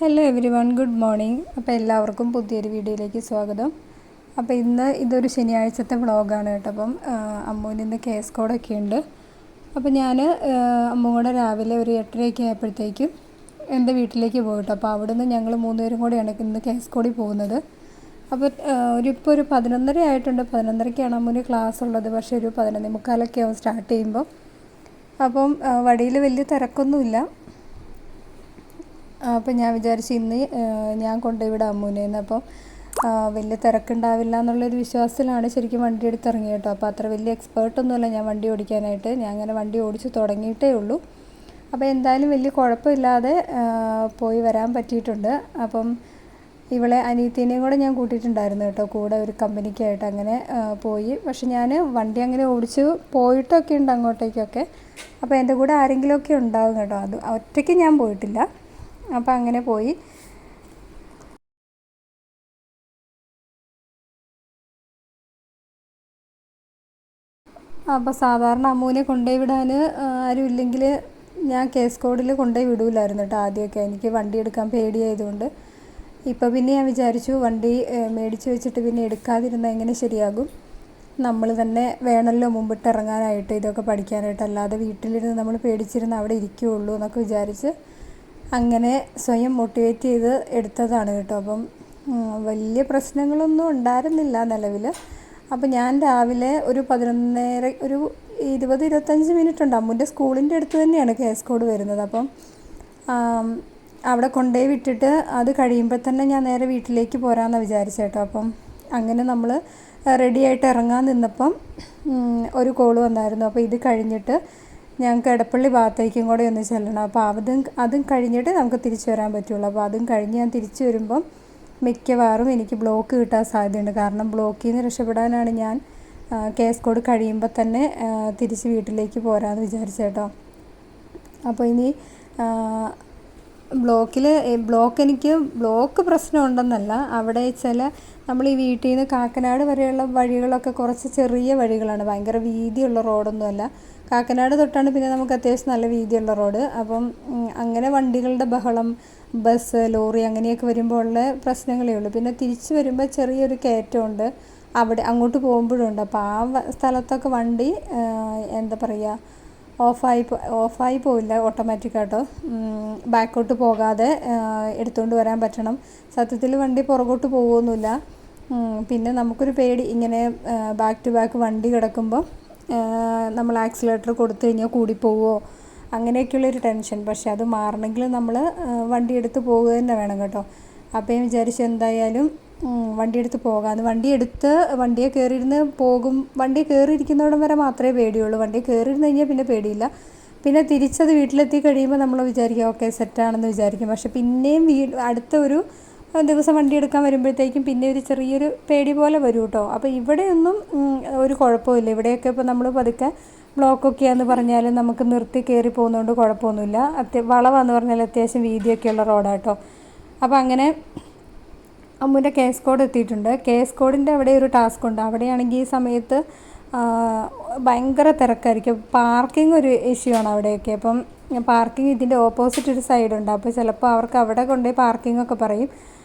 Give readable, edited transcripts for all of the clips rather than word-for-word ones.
Hello every one, good morning. അപ്പോൾ എല്ലാവർക്കും പുതിയൊരു വീഡിയോയിലേക്ക് സ്വാഗതം. അപ്പോൾ ഇതൊരു ശനിയാഴ്ചത്തെ വ്ളോഗാണ് കേട്ടോ. അപ്പം അമ്മൂന് ഇന്ന് കേസ് കോഡൊക്കെ ഉണ്ട്. അപ്പോൾ ഞാൻ അമ്മൂ കൂടെ രാവിലെ ഒരു 8:30 ആയപ്പോഴത്തേക്കും എൻ്റെ വീട്ടിലേക്ക് പോയിട്ടോ. അപ്പോൾ അവിടെ നിന്ന് ഞങ്ങൾ 3 പേരും കൂടെയാണ് ഇന്ന് കേസ് കോഡിൽ പോകുന്നത്. അപ്പോൾ ഇപ്പോൾ ഒരു 11:30 ആയിട്ടുണ്ട്. 11:30ക്കാണ് അമ്മൂന് ക്ലാസ് ഉള്ളത്. പക്ഷേ ഒരു 11:45 ആവും സ്റ്റാർട്ട് ചെയ്യുമ്പോൾ. അപ്പം വഴിയിൽ വലിയ തിരക്കൊന്നുമില്ല. അപ്പോൾ ഞാൻ വിചാരിച്ചു ഇന്ന് ഞാൻ കൊണ്ടുപോയിവിടാം അമ്മൂനേന്ന്. അപ്പോൾ വലിയ തിരക്കുണ്ടാവില്ല എന്നുള്ളൊരു വിശ്വാസത്തിലാണ് ശരിക്കും വണ്ടി എടുത്തിറങ്ങി കേട്ടോ. അപ്പോൾ അത്ര വലിയ എക്സ്പേർട്ടൊന്നുമല്ല ഞാൻ വണ്ടി ഓടിക്കാനായിട്ട്. ഞാൻ അങ്ങനെ വണ്ടി ഓടിച്ച് തുടങ്ങിയിട്ടേ ഉള്ളൂ. അപ്പോൾ എന്തായാലും വലിയ കുഴപ്പമില്ലാതെ പോയി വരാൻ പറ്റിയിട്ടുണ്ട്. അപ്പം ഇവളെ അനിയത്തിനെയും കൂടെ ഞാൻ കൂട്ടിയിട്ടുണ്ടായിരുന്നു കേട്ടോ, കൂടെ ഒരു കമ്പനിക്കായിട്ട്. അങ്ങനെ പോയി. പക്ഷെ ഞാൻ വണ്ടി അങ്ങനെ ഓടിച്ച് പോയിട്ടൊക്കെ ഉണ്ട് അങ്ങോട്ടേക്കൊക്കെ. അപ്പോൾ എൻ്റെ കൂടെ ആരെങ്കിലുമൊക്കെ ഉണ്ടാകും കേട്ടോ. അത് ഒറ്റയ്ക്ക് ഞാൻ പോയിട്ടില്ല. അപ്പോൾ അങ്ങനെ പോയി. അപ്പോൾ സാധാരണ അമ്മൂനെ കൊണ്ടുപോയി വിടാൻ ആരും ഇല്ലെങ്കിൽ ഞാൻ കേസ് കോഡിൽ കൊണ്ടുപോയി വിടൂലായിരുന്നു കേട്ടോ ആദ്യമൊക്കെ. എനിക്ക് വണ്ടി എടുക്കാൻ പേടിയായതുകൊണ്ട്. ഇപ്പോൾ പിന്നെ ഞാൻ വിചാരിച്ചു വണ്ടി മേടിച്ച് വെച്ചിട്ട് പിന്നെ എടുക്കാതിരുന്നാൽ എങ്ങനെ ശരിയാകും. നമ്മൾ തന്നെ വേണമല്ലോ മുമ്പിട്ട് ഇറങ്ങാനായിട്ട്, ഇതൊക്കെ പഠിക്കാനായിട്ട്. അല്ലാതെ വീട്ടിലിരുന്ന് നമ്മൾ പേടിച്ചിരുന്ന് അവിടെ ഇരിക്കുകയുള്ളൂ എന്നൊക്കെ വിചാരിച്ച് അങ്ങനെ സ്വയം മോട്ടിവേറ്റ് ചെയ്ത് എടുത്തതാണ് കേട്ടോ. അപ്പം വലിയ പ്രശ്നങ്ങളൊന്നും ഉണ്ടായിരുന്നില്ല നിലവിൽ. അപ്പോൾ ഞാൻ രാവിലെ ഒരു 20-25 മിനിറ്റ് ഉണ്ട്. അമ്മൂൻ്റെ സ്കൂളിൻ്റെ അടുത്ത് തന്നെയാണ് കേസ് കോഡ് വരുന്നത്. അപ്പം അവിടെ കൊണ്ടുപോയി വിട്ടിട്ട് അത് കഴിയുമ്പോൾ തന്നെ ഞാൻ നേരെ വീട്ടിലേക്ക് പോരാമെന്നാണ് വിചാരിച്ചേട്ടോ. അപ്പം അങ്ങനെ നമ്മൾ റെഡിയായിട്ട് ഇറങ്ങാൻ നിന്നപ്പം ഒരു കോൾ വന്നായിരുന്നു. അപ്പോൾ ഇത് കഴിഞ്ഞിട്ട് ഞങ്ങൾക്ക് എടപ്പള്ളി ഭാഗത്തേക്കും കൂടെ ഒന്ന് ചെല്ലണം. അപ്പോൾ അതും കഴിഞ്ഞിട്ട് നമുക്ക് തിരിച്ചു വരാൻ പറ്റുള്ളൂ. അപ്പോൾ അതും കഴിഞ്ഞ് ഞാൻ തിരിച്ചു വരുമ്പം മിക്കവാറും എനിക്ക് ബ്ലോക്ക് കിട്ടാൻ സാധ്യതയുണ്ട്. കാരണം ബ്ലോക്കിൽ നിന്ന് രക്ഷപ്പെടാനാണ് ഞാൻ കേസ് കോഡ് കഴിയുമ്പോൾ തന്നെ തിരിച്ച് വീട്ടിലേക്ക് പോരാമെന്ന് വിചാരിച്ചേട്ടോ. അപ്പോൾ ഇനി ബ്ലോക്ക് പ്രശ്നമുണ്ടെന്നല്ല, അവിടെ ചില നമ്മൾ ഈ വീട്ടിൽ നിന്ന് കാക്കനാട് വരെയുള്ള വഴികളൊക്കെ കുറച്ച് ചെറിയ വഴികളാണ്, ഭയങ്കര വീതിയുള്ള റോഡൊന്നുമല്ല. കാക്കനാട് തൊട്ടാണ് പിന്നെ നമുക്ക് അത്യാവശ്യം നല്ല വീതിയുള്ള റോഡ്. അപ്പം അങ്ങനെ വണ്ടികളുടെ ബഹളം, ബസ്, ലോറി അങ്ങനെയൊക്കെ വരുമ്പോൾ ഉള്ള പ്രശ്നങ്ങളേ ഉള്ളൂ. പിന്നെ തിരിച്ച് വരുമ്പോൾ ചെറിയൊരു കയറ്റമുണ്ട്, അങ്ങോട്ട് പോകുമ്പോഴുണ്ട്. അപ്പോൾ ആ സ്ഥലത്തൊക്കെ വണ്ടി എന്താ പറയുക, ഓഫായി പോവില്ല ഓട്ടോമാറ്റിക്കായിട്ടോ. ബാക്കോട്ട് പോകാതെ എടുത്തുകൊണ്ട് വരാൻ പറ്റണം. സത്യത്തിൽ വണ്ടി പുറകോട്ട് പോകുമൊന്നുമില്ല. പിന്നെ നമുക്കൊരു പേടി, ഇങ്ങനെ ബാക്ക് ടു ബാക്ക് വണ്ടി കിടക്കുമ്പോൾ നമ്മൾ ആക്സിലേറ്റർ കൊടുത്തു കഴിഞ്ഞാൽ കൂടിപ്പോവുമോ അങ്ങനെയൊക്കെയുള്ളൊരു ടെൻഷൻ. പക്ഷെ അത് മാറണമെങ്കിൽ നമ്മൾ വണ്ടി എടുത്ത് പോകുക തന്നെ വേണം കേട്ടോ. അപ്പോൾ ഞാൻ വിചാരിച്ചു എന്തായാലും വണ്ടിയെടുത്ത് പോകാമെന്ന്. വണ്ടിയെ കയറിയിരുന്ന് പോകും. വണ്ടി കയറിയിരിക്കുന്നവിടം വരെ മാത്രമേ പേടിയുള്ളൂ. വണ്ടി കയറിയിരുന്ന് കഴിഞ്ഞാൽ പിന്നെ പേടിയില്ല. പിന്നെ തിരിച്ചത് വീട്ടിലെത്തി കഴിയുമ്പോൾ നമ്മൾ വിചാരിക്കും ഓക്കെ സെറ്റാണെന്ന് വിചാരിക്കും. പക്ഷെ പിന്നെയും അടുത്ത ഒരു ദിവസം വണ്ടി എടുക്കാൻ വരുമ്പോഴത്തേക്കും പിന്നെ ഒരു ചെറിയൊരു പേടി പോലെ വരും കേട്ടോ. അപ്പോൾ ഇവിടെയൊന്നും ഒരു കുഴപ്പമില്ല. ഇവിടെയൊക്കെ ഇപ്പോൾ നമ്മൾ പതുക്കെ ബ്ലോക്കൊക്കെയാണെന്ന് പറഞ്ഞാലും നമുക്ക് നിർത്തി കയറി പോകുന്നതുകൊണ്ട് കുഴപ്പമൊന്നുമില്ല. വളവാന്ന് പറഞ്ഞാൽ അത്യാവശ്യം വീതിയൊക്കെയുള്ള റോഡാട്ടോ. അപ്പോൾ അങ്ങനെ അമ്മൂൻ്റെ കേസ് കോഡ് എത്തിയിട്ടുണ്ട്. കേസ് കോഡിൻ്റെ അവിടെ ഒരു ടാസ്ക് ഉണ്ട്. അവിടെയാണെങ്കിൽ ഈ സമയത്ത് ഭയങ്കര തിരക്കായിരിക്കും. പാർക്കിംഗ് ഒരു ഇഷ്യൂ ആണ് അവിടെയൊക്കെ. അപ്പം പാർക്കിംഗ് ഇതിൻ്റെ ഓപ്പോസിറ്റ് ഒരു സൈഡുണ്ട്. അപ്പോൾ ചിലപ്പോൾ അവർക്ക് അവിടെ കൊണ്ടുപോയി പാർക്കിംഗ് ഒക്കെ പറയും.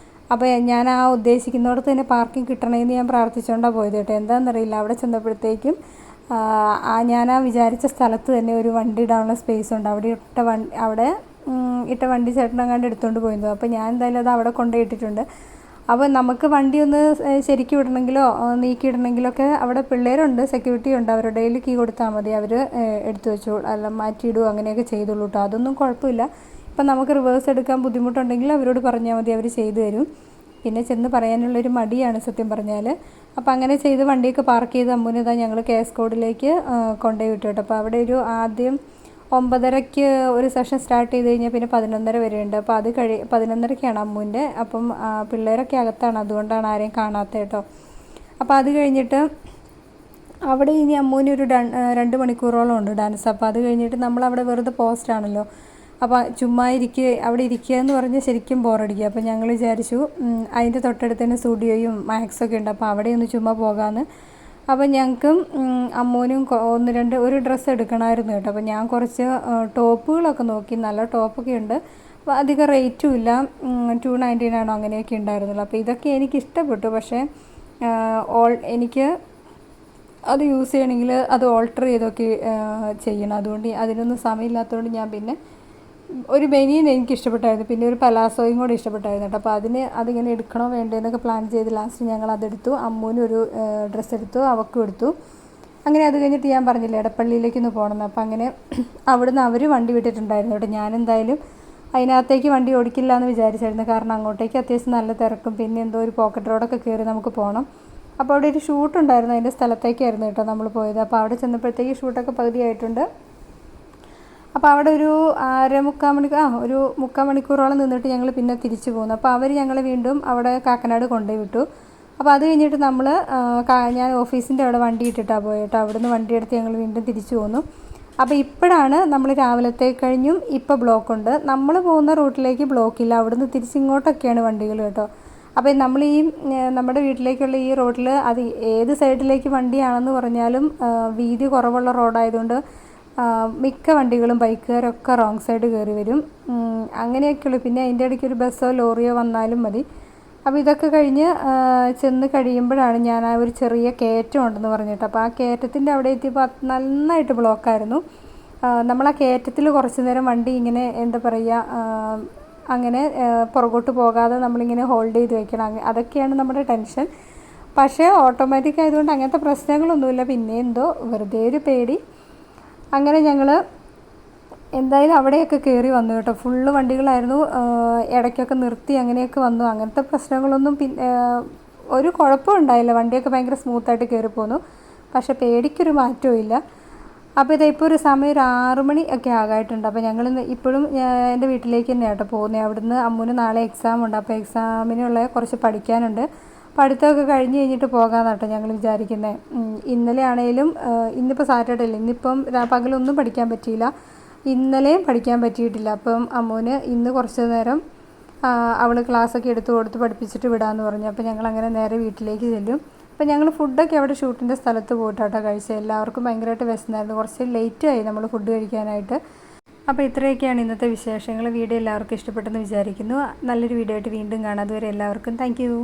അപ്പോൾ ഞാൻ ആ ഉദ്ദേശിക്കുന്നിടത്ത് തന്നെ പാർക്കിംഗ് കിട്ടണമെന്ന് ഞാൻ പ്രാർത്ഥിച്ചുകൊണ്ടാണ് പോയത് കേട്ടോ. എന്താണെന്നറിയില്ല, അവിടെ ചെന്നപ്പോഴത്തേക്കും ഞാൻ ആ വിചാരിച്ച സ്ഥലത്ത് തന്നെ ഒരു വണ്ടി ഇടാനുള്ള സ്പേസ് ഉണ്ട്. അവിടെ ഇട്ട വണ്ടി ചേട്ടനങ്ങാണ്ട് എടുത്തുകൊണ്ട് പോയിരുന്നു. അപ്പോൾ ഞാൻ എന്തായാലും അത് അവിടെ കൊണ്ടുപോയിട്ടിട്ടുണ്ട്. അപ്പോൾ നമുക്ക് വണ്ടി ഒന്ന് ശരിക്കും ഇടണമെങ്കിലോ നീക്കിയിടണമെങ്കിലോ ഒക്കെ അവിടെ പിള്ളേരുണ്ട്, സെക്യൂരിറ്റി ഉണ്ട്. അവരുടെ കയ്യിൽ കീ കൊടുത്താൽ മതി, അവർ എടുത്തു വെച്ചോ, അല്ല മാറ്റിയിടുകയോ അങ്ങനെയൊക്കെ ചെയ്തോളൂ കേട്ടോ. അതൊന്നും കുഴപ്പമില്ല. ഇപ്പം നമുക്ക് റിവേഴ്സ് എടുക്കാൻ ബുദ്ധിമുട്ടുണ്ടെങ്കിൽ അവരോട് പറഞ്ഞാൽ മതി, അവർ ചെയ്തു തരും. പിന്നെ ചെന്ന് പറയാനുള്ളൊരു മടിയാണ് സത്യം പറഞ്ഞാൽ. അപ്പോൾ അങ്ങനെ ചെയ്ത് വണ്ടിയൊക്കെ പാർക്ക് ചെയ്ത് അമ്മൂനെ ഞങ്ങൾ കേസ് കോഡിലേക്ക് കൊണ്ടുപോയി വിട്ടു കേട്ടോ. അപ്പോൾ അവിടെ ആദ്യം 9:30 ഒരു സെഷൻ സ്റ്റാർട്ട് ചെയ്ത് കഴിഞ്ഞാൽ പിന്നെ 11:30 വരെ ഉണ്ട്. അപ്പോൾ 11:30ക്കാണ് അമ്മൂൻ്റെ. അപ്പം പിള്ളേരൊക്കെ അകത്താണ്, അതുകൊണ്ടാണ് ആരെയും കാണാത്ത കേട്ടോ. അപ്പോൾ അത് കഴിഞ്ഞിട്ട് അവിടെ ഇനി അമ്മൂന് ഒരു 2 മണിക്കൂറോളം ഉണ്ട് ഡാൻസ്. അപ്പോൾ അത് കഴിഞ്ഞിട്ട് നമ്മളവിടെ വെറുതെ പോസ്റ്റാണല്ലോ. അപ്പോൾ ചുമ്മാ അവിടെ ഇരിക്കുക എന്ന് പറഞ്ഞാൽ ശരിക്കും ബോറടിക്കുക. അപ്പോൾ ഞങ്ങൾ വിചാരിച്ചു അതിൻ്റെ തൊട്ടടുത്ത് തന്നെ സ്റ്റുഡിയോയും മാക്സൊക്കെ ഉണ്ട്. അപ്പോൾ അവിടെ ഒന്ന് ചുമ്മാ പോകാമെന്ന്. അപ്പോൾ ഞങ്ങൾക്കും അമ്മൂനും ഒരു ഡ്രസ്സ് എടുക്കണമായിരുന്നു കേട്ടോ. അപ്പോൾ ഞാൻ കുറച്ച് ടോപ്പുകളൊക്കെ നോക്കി, നല്ല ടോപ്പൊക്കെ ഉണ്ട്. അധികം റേറ്റും ഇല്ല, 299 ആണോ അങ്ങനെയൊക്കെ ഉണ്ടായിരുന്നുള്ളൂ. അപ്പോൾ ഇതൊക്കെ എനിക്ക് ഇഷ്ടപ്പെട്ടു. പക്ഷേ എനിക്ക് അത് യൂസ് ചെയ്യണമെങ്കിൽ അത് ഓൾട്ടർ ചെയ്തൊക്കെ ചെയ്യണം. അതുകൊണ്ട് അതിനൊന്നും സമയമില്ലാത്തതുകൊണ്ട് ഞാൻ പിന്നെ ഒരു ബനിയൻ എനിക്ക് ഇഷ്ടപ്പെട്ടായിരുന്നു, പിന്നെ ഒരു പലാസോയും കൂടെ ഇഷ്ടപ്പെട്ടായിരുന്നു കേട്ടോ. അപ്പോൾ അതിങ്ങനെ എടുക്കണോ വേണ്ടോ എന്നൊക്കെ പ്ലാൻ ചെയ്ത് ലാസ്റ്റ് ഞങ്ങൾ അതെടുത്തു. അമ്മൂനൊരു ഡ്രസ്സ് എടുത്തു, അവൾക്കും എടുത്തു. അങ്ങനെ അത് കഴിഞ്ഞിട്ട് ഞാൻ പറഞ്ഞില്ല എടപ്പള്ളിയിലേക്കൊന്ന് പോകണമെന്ന്. അപ്പോൾ അങ്ങനെ അവിടുന്ന് അവർ വണ്ടി വിട്ടിട്ടുണ്ടായിരുന്നു കേട്ടോ. ഞാനെന്തായാലും അതിനകത്തേക്ക് വണ്ടി ഓടിക്കില്ല എന്ന് വിചാരിച്ചായിരുന്നു, കാരണം അങ്ങോട്ടേക്ക് അത്യാവശ്യം നല്ല തിരക്കും, പിന്നെ എന്തോ ഒരു പോക്കറ്റ് റോഡൊക്കെ കയറി നമുക്ക് പോകണം. അപ്പോൾ അവിടെ ഒരു ഷൂട്ട് ഉണ്ടായിരുന്നു, അതിൻ്റെ സ്ഥലത്തേക്കായിരുന്നു കേട്ടോ നമ്മൾ പോയത്. അപ്പോൾ അവിടെ ചെന്നപ്പോഴത്തേക്ക് ഷൂട്ടൊക്കെ പകുതിയായിട്ടുണ്ട്. അപ്പോൾ അവിടെ ഒരു ഒരു 3/4 മണിക്കൂറോളം നിന്നിട്ട് ഞങ്ങൾ പിന്നെ തിരിച്ചു പോന്നു. അപ്പോൾ അവർ ഞങ്ങൾ വീണ്ടും അവിടെ കാക്കനാട് കൊണ്ടുപോയി വിട്ടു. അപ്പോൾ അത് കഴിഞ്ഞിട്ട് ഞാൻ ഓഫീസിൻ്റെ അവിടെ വണ്ടി ഇട്ടിട്ടാണ് പോയിട്ട് അവിടുന്ന് വണ്ടി എടുത്ത് ഞങ്ങൾ വീണ്ടും തിരിച്ചു പോന്നു. അപ്പോൾ ഇപ്പോഴാണ് നമ്മൾ രാവിലത്തെ കഴിഞ്ഞും ഇപ്പോൾ ബ്ലോക്കുണ്ട്. നമ്മൾ പോകുന്ന റൂട്ടിലേക്ക് ബ്ലോക്കില്ല, അവിടുന്ന് തിരിച്ചിങ്ങോട്ടൊക്കെയാണ് വണ്ടികൾ കേട്ടോ. അപ്പോൾ നമ്മുടെ വീട്ടിലേക്കുള്ള ഈ റോഡിൽ അത് ഏത് സൈഡിലേക്ക് വണ്ടിയാണെന്ന് പറഞ്ഞാലും വീതി കുറവുള്ള റോഡായതുകൊണ്ട് മിക്ക വണ്ടികളും ബൈക്കുകാരൊക്കെ റോങ് സൈഡ് കയറി വരും. അങ്ങനെയൊക്കെയുള്ളൂ. പിന്നെ അതിൻ്റെ ഇടയ്ക്ക് ഒരു ബസ്സോ ലോറിയോ വന്നാലും മതി. അപ്പോൾ ഇതൊക്കെ കഴിഞ്ഞ് ചെന്ന് കഴിയുമ്പോഴാണ് ഞാൻ ആ ഒരു ചെറിയ കയറ്റം ഉണ്ടെന്ന് പറഞ്ഞിട്ട്, അപ്പോൾ ആ കയറ്റത്തിൻ്റെ അവിടെ എത്തിയപ്പോൾ നന്നായിട്ട് ബ്ലോക്കായിരുന്നു. നമ്മൾ ആ കയറ്റത്തിൽ കുറച്ച് നേരം വണ്ടി ഇങ്ങനെ എന്താ പറയുക, അങ്ങനെ പുറകോട്ട് പോകാതെ നമ്മളിങ്ങനെ ഹോൾഡ് ചെയ്ത് വെക്കണം. അതൊക്കെയാണ് നമ്മുടെ ടെൻഷൻ. പക്ഷേ ഓട്ടോമാറ്റിക് ആയതുകൊണ്ട് അങ്ങനത്തെ പ്രശ്നങ്ങളൊന്നുമില്ല. പിന്നെ എന്തോ വെറുതെ ഒരു പേടി. അങ്ങനെ ഞങ്ങൾ എന്തായാലും അവിടെയൊക്കെ കയറി വന്നു കേട്ടോ. ഫുള്ള് വണ്ടികളായിരുന്നു, ഇടയ്ക്കൊക്കെ നിർത്തി അങ്ങനെയൊക്കെ വന്നു. അങ്ങനത്തെ പ്രശ്നങ്ങളൊന്നും ഒരു കുഴപ്പവും ഉണ്ടായില്ല. വണ്ടിയൊക്കെ ഭയങ്കര സ്മൂത്തായിട്ട് കയറി പോന്നു. പക്ഷേ പേടിക്കൊരു മാറ്റവും ഇല്ല. അപ്പോൾ ഇപ്പോൾ ഒരു സമയം ഒരു 6 മണി ഒക്കെ ആകായിട്ടുണ്ട്. അപ്പോൾ ഞങ്ങൾ ഇപ്പോഴും എൻ്റെ വീട്ടിലേക്ക് തന്നെയാണ് കേട്ടോ പോകുന്നത്. അവിടുന്ന് അമ്മൂന് നാളെ എക്സാം ഉണ്ട്. അപ്പോൾ എക്സാമിനുള്ള കുറച്ച് പഠിക്കാനുണ്ട്. പഠിത്തമൊക്കെ കഴിഞ്ഞ് കഴിഞ്ഞിട്ട് പോകാമെന്ന് കേട്ടോ ഞങ്ങൾ വിചാരിക്കുന്നത്. ഇന്നലെ ആണെങ്കിലും ഇന്നിപ്പോൾ സാറ്റർഡേ അല്ലേ, ഇന്നിപ്പം പകലൊന്നും പഠിക്കാൻ പറ്റിയില്ല, ഇന്നലെയും പഠിക്കാൻ പറ്റിയിട്ടില്ല. അപ്പം അമ്മൂന് ഇന്ന് കുറച്ച് നേരം അവൾ ക്ലാസ്സൊക്കെ എടുത്ത് കൊടുത്ത് പഠിപ്പിച്ചിട്ട് വിടാമെന്ന് പറഞ്ഞു. അപ്പോൾ ഞങ്ങൾ അങ്ങനെ നേരെ വീട്ടിലേക്ക് ചെല്ലും. അപ്പോൾ ഞങ്ങൾ ഫുഡൊക്കെ അവിടെ ഷൂട്ടിൻ്റെ സ്ഥലത്ത് പോയിട്ടാട്ടോ കഴിച്ചത്. എല്ലാവർക്കും ഭയങ്കരമായിട്ട് വിശന്നായിരുന്നു. കുറച്ച് ലേറ്റായി നമ്മൾ ഫുഡ് കഴിക്കാനായിട്ട്. അപ്പോൾ ഇത്രയൊക്കെയാണ് ഇന്നത്തെ വിശേഷങ്ങൾ. വീഡിയോ എല്ലാവർക്കും ഇഷ്ടപ്പെട്ടെന്ന് വിചാരിക്കുന്നു. നല്ലൊരു വീഡിയോ ആയിട്ട് വീണ്ടും കാണാം. അതുവരെ എല്ലാവർക്കും താങ്ക് യു.